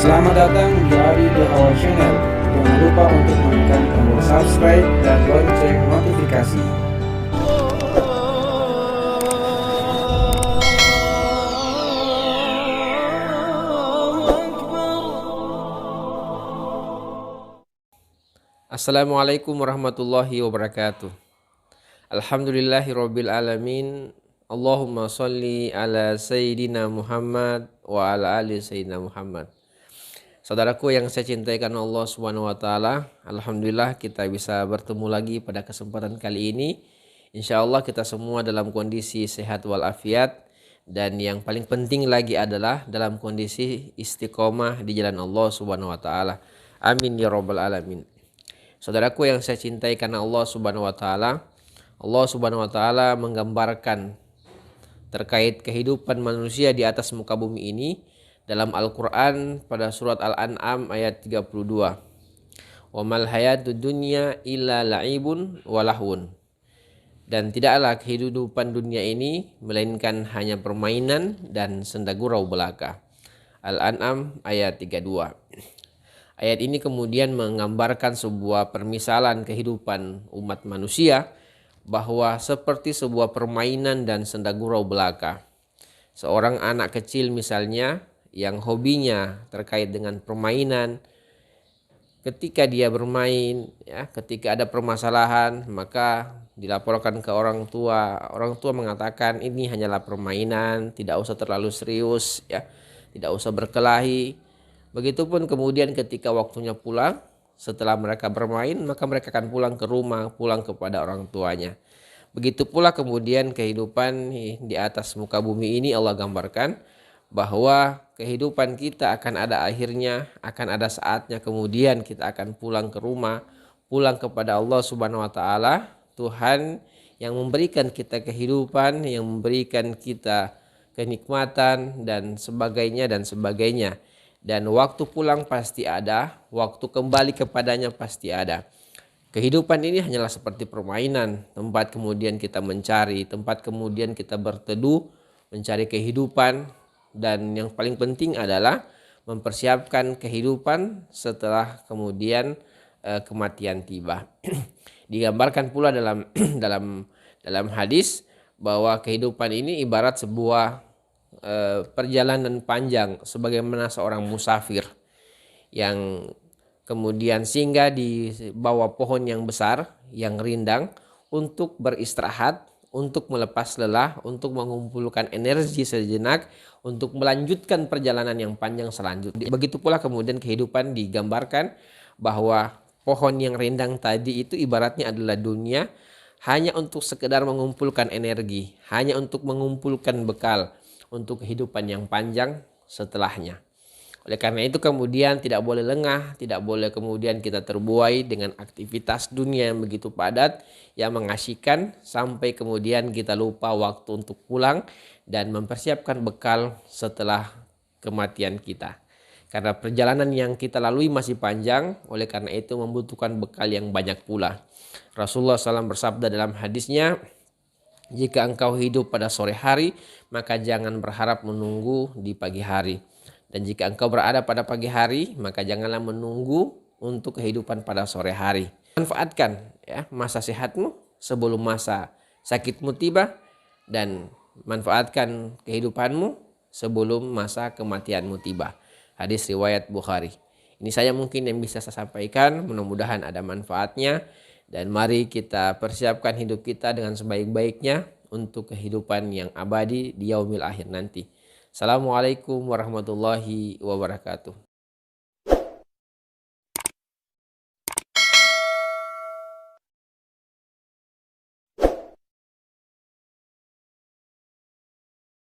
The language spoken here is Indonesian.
Selamat datang di Adi The Our Channel. Jangan lupa untuk menekan tombol subscribe dan lonceng notifikasi. Assalamualaikum warahmatullahi wabarakatuh. Alhamdulillahirabbil alamin. Allahumma sholli ala sayyidina Muhammad wa ala ali sayyidina Muhammad. Saudaraku yang saya cintai karena Allah Subhanahu wa taala, alhamdulillah kita bisa bertemu lagi pada kesempatan kali ini. Insyaallah kita semua dalam kondisi sehat walafiat, dan yang paling penting lagi adalah dalam kondisi istiqomah di jalan Allah Subhanahu wa taala. Amin ya rabbal alamin. Saudaraku yang saya cintai karena Allah Subhanahu wa taala, Allah Subhanahu wa taala menggambarkan terkait kehidupan manusia di atas muka bumi ini dalam Al-Qur'an pada surat Al-An'am ayat 32. Wa mal hayatud dunya illa la'ibun wa lahun. Dan tidaklah kehidupan dunia ini melainkan hanya permainan dan senda gurau belaka. Al-An'am ayat 32. Ayat ini kemudian menggambarkan sebuah permisalan kehidupan umat manusia bahwa seperti sebuah permainan dan senda gurau belaka. Seorang anak kecil misalnya yang hobinya terkait dengan permainan, ketika dia bermain, ketika ada permasalahan maka dilaporkan ke orang tua. Orang tua mengatakan ini hanyalah permainan, tidak usah terlalu serius, tidak usah berkelahi. Begitupun kemudian ketika waktunya pulang, setelah mereka bermain maka mereka akan pulang ke rumah, pulang kepada orang tuanya. Begitu pula kemudian kehidupan di atas muka bumi ini Allah gambarkan bahwa kehidupan kita akan ada akhirnya, akan ada saatnya kemudian kita akan pulang ke rumah, pulang kepada Allah Subhanahu wa taala, Tuhan yang memberikan kita kehidupan, yang memberikan kita kenikmatan dan sebagainya dan sebagainya. Dan waktu pulang pasti ada, waktu kembali kepadanya pasti ada. Kehidupan ini hanyalah seperti permainan, tempat kemudian kita mencari, tempat kemudian kita berteduh, mencari kehidupan, dan yang paling penting adalah mempersiapkan kehidupan setelah kemudian kematian tiba. Digambarkan pula dalam hadis bahwa kehidupan ini ibarat sebuah perjalanan panjang, sebagaimana seorang musafir yang kemudian singgah di bawah pohon yang besar, yang rindang, untuk beristirahat, untuk melepas lelah, untuk mengumpulkan energi sejenak, untuk melanjutkan perjalanan yang panjang selanjutnya. Begitu pula kemudian kehidupan digambarkan bahwa pohon yang rindang tadi itu ibaratnya adalah dunia, hanya untuk sekedar mengumpulkan energi, hanya untuk mengumpulkan bekal untuk kehidupan yang panjang setelahnya. Oleh karena itu kemudian tidak boleh lengah, tidak boleh kemudian kita terbuai dengan aktivitas dunia yang begitu padat, yang mengasihkan, sampai kemudian kita lupa waktu untuk pulang dan mempersiapkan bekal setelah kematian kita. Karena perjalanan yang kita lalui masih panjang, oleh karena itu membutuhkan bekal yang banyak pula. Rasulullah SAW bersabda dalam hadisnya, jika engkau hidup pada sore hari, maka jangan berharap menunggu di pagi hari. Dan jika engkau berada pada pagi hari, maka janganlah menunggu untuk kehidupan pada sore hari. Manfaatkan masa sehatmu sebelum masa sakitmu tiba, dan manfaatkan kehidupanmu sebelum masa kematianmu tiba. Hadis riwayat Bukhari. Ini saya mungkin yang bisa saya sampaikan, mudah-mudahan ada manfaatnya, dan mari kita persiapkan hidup kita dengan sebaik-baiknya untuk kehidupan yang abadi di yaumil akhir nanti. Assalamualaikum warahmatullahi wabarakatuh.